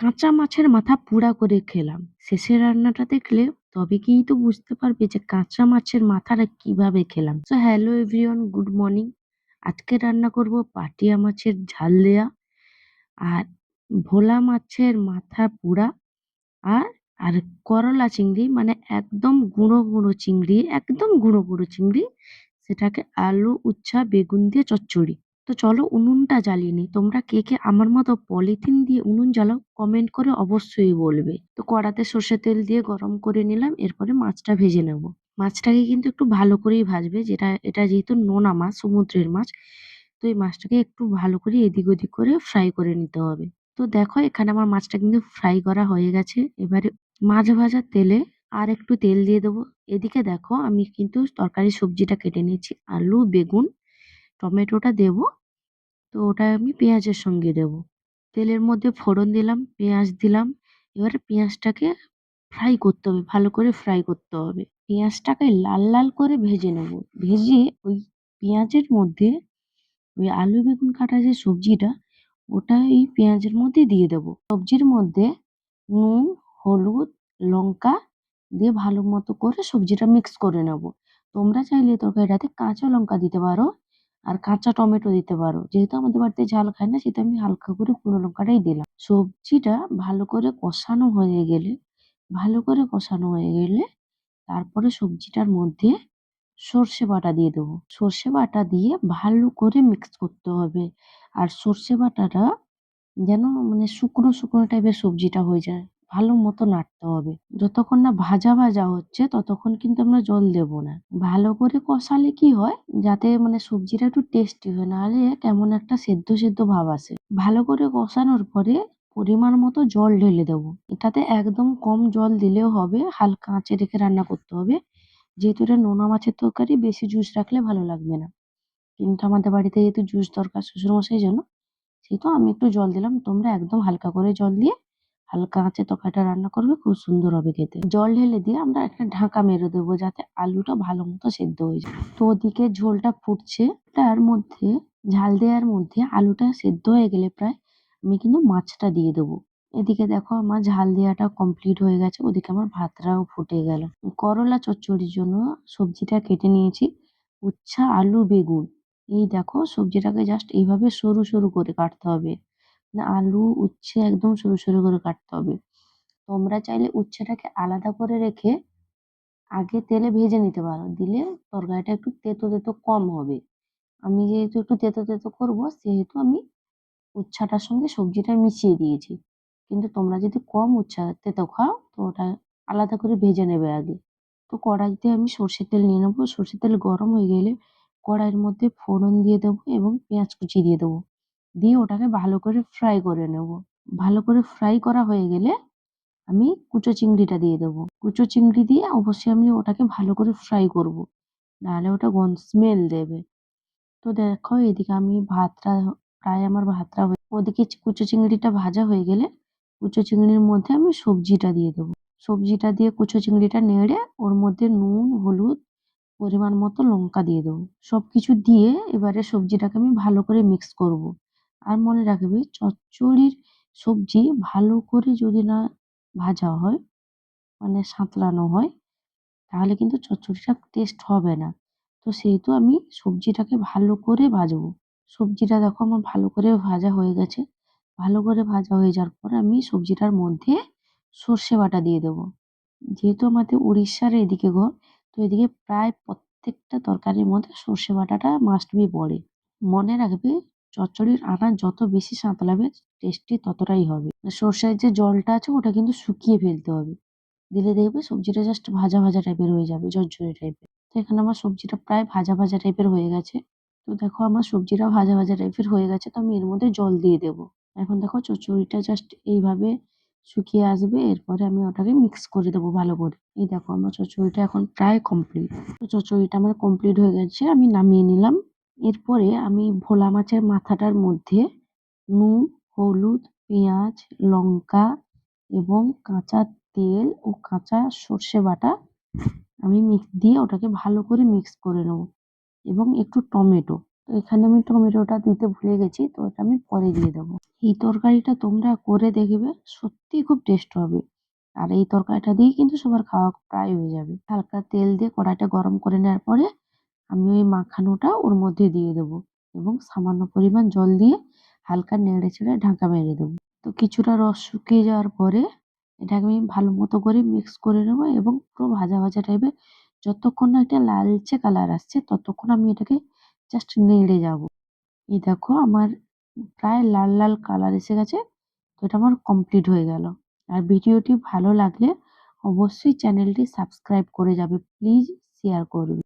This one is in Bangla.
কাঁচা মাছের মাথা পুড়া করে খেলাম। শেষের রান্নাটা দেখলে তবে গিয়েই তো বুঝতে পারবে যে কাঁচা মাছের মাথাটা কিভাবে খেলাম। So hello everyone, good morning. আজকে রান্না করব পাটিয়া মাছের ঝাল দেয়া আর ভোলা মাছের মাথা পুড়া আর আর করলা চিংড়ি, মানে একদম গুঁড়ো গুঁড়ো চিংড়ি, একদম গুঁড়ো গুঁড়ো চিংড়ি, সেটাকে আলু উচ্ছা বেগুন দিয়ে চচ্চড়ি। তো চলো উনুনটা জ্বালিয়ে নিই। তোমরা কে কে আমার মতো পলিথিন দিয়ে উনুন জ্বালাও কমেন্ট করে অবশ্যই বলবে। তো কড়াতে সর্ষের তেল দিয়ে গরম করে নিলাম, এরপরে মাছটা ভেজে নেব। মাছটাকে কিন্তু একটু ভালো করেই ভাজবে, এটা যেহেতু নোনা মাছ, সমুদ্রের মাছ, তো এই মাছটাকে একটু ভালো করে এদিক ওদিক করে ফ্রাই করে নিতে হবে। তো দেখো এখানে আমার মাছটা কিন্তু ফ্রাই করা হয়ে গেছে। এবারে মাছ ভাজার তেলে আর একটু তেল দিয়ে দেবো। এদিকে দেখো আমি কিন্তু তরকারি সবজিটা কেটে নিয়েছি, আলু বেগুন টমেটোটা দেবো। তো ওটা আমি পেঁয়াজের সঙ্গে দেবো। তেলের মধ্যে ফোড়ন দিলাম, পেঁয়াজ দিলাম। এবারে পেঁয়াজটাকে ফ্রাই করতে হবে, ভালো করে ফ্রাই করতে হবে। পেঁয়াজটাকে লাল লাল করে ভেজে নেব। ভেজে ওই পেঁয়াজের মধ্যে ওই আলু বেগুন কাটা যে সবজিটা, ওটা এই পেঁয়াজের মধ্যে দিয়ে দেবো। সবজির মধ্যে নুন, হলুদ, লঙ্কা দিয়ে ভালো মতো করে সবজিটা মিক্স করে নেব। তোমরা চাইলে তরকারিটাতে কাঁচা লঙ্কা দিতে পারো আর কাঁচা টমেটো দিতে পারো। যেহেতু আমাদের বাড়িতে ঝাল খায় না, সেহেতু আমি হালকা করে গুঁড়ো লঙ্কাটাই দিলাম। সবজিটা ভালো করে কষানো হয়ে গেলে তারপরে সবজিটার মধ্যে সর্ষে বাটা দিয়ে দেবো। সর্ষে বাটা দিয়ে ভালো করে মিক্স করতে হবে। আর সর্ষে বাটাটা যেন মানে শুকনো শুকনো টাইপের সবজিটা হয়ে যায়, ভালো মতো নাড়তে হবে। যতক্ষণ না ভাজা ভাজা হচ্ছে ততক্ষণ কিন্তু আমরা জল দেব না। ভালো করে কষালে কি হয়, যাতে মানে সবজিটা একটু টেস্টি হয়, নাহলে কেমন একটা সেদ্ধ সেদ্ধ ভাব আসে। ভালো করে কষানোর পরে পরিমাণ মতো জল ঢেলে দেবো। এটাতে একদম কম জল দিলেও হবে, হালকা আঁচে রেখে রান্না করতে হবে। যেহেতু এটা নোনা মাছের তরকারি, বেশি জুস রাখলে ভালো লাগবে না। কিন্তু আমাদের বাড়িতে যেহেতু জুস দরকার শ্বশুরমশাইয়ের জন্য, সেহেতু আমি একটু জল দিলাম। তোমরা একদম হালকা করে জল দিয়ে হালকা আঁচে তরকারিটা রান্না করবে, খুব সুন্দর হবে খেতে। জল ঢেলে দিয়ে আমরা একটা ঢাকা মেরে দেবো, যাতে আলুটা ভালো মতো সেদ্ধ হয়ে যায়। তো ওদিকে ঝোলটা ফুটছে, তার মধ্যে ঝাল দেওয়ার মধ্যে আলুটা সেদ্ধ হয়ে গেলে প্রায়, আমি কিন্তু মাছটা দিয়ে দেবো। এদিকে দেখো আমার ঝাল দেওয়াটা কমপ্লিট হয়ে গেছে, ওদিকে আমার ভাতটাও ফুটে গেল। করলা চচ্চড়ির জন্য সবজিটা কেটে নিয়েছি, উচ্ছা আলু বেগুন। এই দেখো সবজিটাকে জাস্ট এইভাবে সরু সরু করে কাটতে হবে। না, আলু উচ্ছে একদম সরু সরু করে কাটতে হবে। তোমরা চাইলে উচ্ছেটাকে আলাদা করে রেখে আগে তেলে ভেজে নিতে পারো, দিলে তরকারিটা একটু তেতো তেতো কম হবে। আমি যেহেতু একটু তেতো তেতো করবো, সেহেতু আমি উচ্ছেটার সঙ্গে সবজিটা মিশিয়ে দিয়েছি। কিন্তু তোমরা যদি কম উচ্ছে তেতো খাও, তো ওটা আলাদা করে ভেজে নেবে আগে। তো কড়াইতে আমি সর্ষের তেল নিয়ে নেবো। সর্ষের তেল গরম হয়ে গেলে কড়াইয়ের মধ্যে ফোড়ন দিয়ে দেবো এবং পেঁয়াজ কুচি দিয়ে দেবো। দিয়ে ওটাকে ভালো করে ফ্রাই করে নেব। ভালো করে ফ্রাই করা হয়ে গেলে আমি কুচো চিংড়িটা দিয়ে দেবো। কুচো চিংড়ি দিয়ে অবশ্যই আমি ওটাকে ভালো করে ফ্রাই করব, নাহলে ওটা স্মেল দেবে। তো দেখো এদিকে আমি ভাতটা ওদিকে কুচো চিংড়িটা ভাজা হয়ে গেলে কুচো চিংড়ির মধ্যে আমি সবজিটা দিয়ে দেবো। সবজিটা দিয়ে কুচো চিংড়িটা নেড়ে ওর মধ্যে নুন হলুদ পরিমাণ মতো লঙ্কা দিয়ে দেবো। সবকিছু দিয়ে এবারে সবজিটাকে আমি ভালো করে মিক্স করব। আর মনে রাখবে, চচ্চড়ির সবজি ভালো করে যদি না ভাজা হয়, মানে সাঁতলানো হয়, তাহলে কিন্তু চচ্চড়িটা টেস্ট হবে না। তো সেহেতু আমি সবজিটাকে ভালো করে ভাজবো। সবজিটা দেখো আমার ভালো করে ভাজা হয়ে গেছে। ভালো করে ভাজা হয়ে যাওয়ার পর আমি সবজিটার মধ্যে সর্ষে বাটা দিয়ে দেবো। যেহেতু আমাদের উড়িষ্যার এদিকে ঘর, তো এদিকে প্রায় প্রত্যেকটা তরকারির মধ্যে সর্ষে বাটাটা মাস্ট বি পড়ে। মনে রাখবে, চচ্চড়ির আনাজ যত বেশি সাঁতলাবে টেস্টি ততটাই হবে। সর্ষের যে জলটা আছে ওটা কিন্তু শুকিয়ে ফেলতে হবে, দিলে দেখবে সবজিটা জাস্ট ভাজা ভাজা টাইপের হয়ে যাবে, ঝরঝরে টাইপের। তো এখানে আমার সবজিটা প্রায় ভাজা ভাজা টাইপের হয়ে গেছে। তো দেখো আমার সবজিটাও ভাজা ভাজা টাইপের হয়ে গেছে, তো আমি এর মধ্যে জল দিয়ে দেবো। এখন দেখো চচ্চড়িটা জাস্ট এইভাবে শুকিয়ে আসবে, এরপরে আমি ওটাকে মিক্স করে দেবো ভালো করে। এই দেখো আমার চচ্চড়িটা এখন প্রায় কমপ্লিট। তো চচ্চড়িটা আমার কমপ্লিট হয়ে গেছে, আমি নামিয়ে নিলাম। এরপরে আমি ভোলা মাছের মাথাটার মধ্যে নুন, হলুদ, পেঁয়াজ, লঙ্কা এবং কাঁচা তেল ও কাঁচা সর্ষে বাটা আমি দিয়ে ওটাকে ভালো করে মিক্স করে নেব, এবং একটু টমেটো তো এখানে আমি টমেটোটা দিতে ভুলে গেছি, তো এটা আমি পরে দিয়ে দেবো। এই তরকারিটা তোমরা করে দেখবে, সত্যিই খুব টেস্ট হবে। আর এই তরকারিটা দিয়েই কিন্তু সবার খাওয়া প্রায় হয়ে যাবে। হালকা তেল দিয়ে কড়াইটা গরম করে নেওয়ার পরে আমি ওই মাখানোটা ওর মধ্যে দিয়ে দেবো এবং সামান্য পরিমাণ জল দিয়ে হালকা নেড়ে চেড়ে ঢাকা মেরে দেবো। তো কিছুটা রস শুকিয়ে যাওয়ার পরে এটাকে আমি ভালো মতো করে মিক্স করে নেবো এবং পুরো ভাজা ভাজা টাইপের যতক্ষণ না এটা লালচে কালার আসছে ততক্ষণ আমি এটাকে জাস্ট নেড়ে যাবো। এই দেখো আমার প্রায় লাল লাল কালার এসে গেছে। তো এটা আমার কমপ্লিট হয়ে গেল। আর ভিডিওটি ভালো লাগলে অবশ্যই চ্যানেলটি সাবস্ক্রাইব করে যাবে। প্লিজ শেয়ার করবে।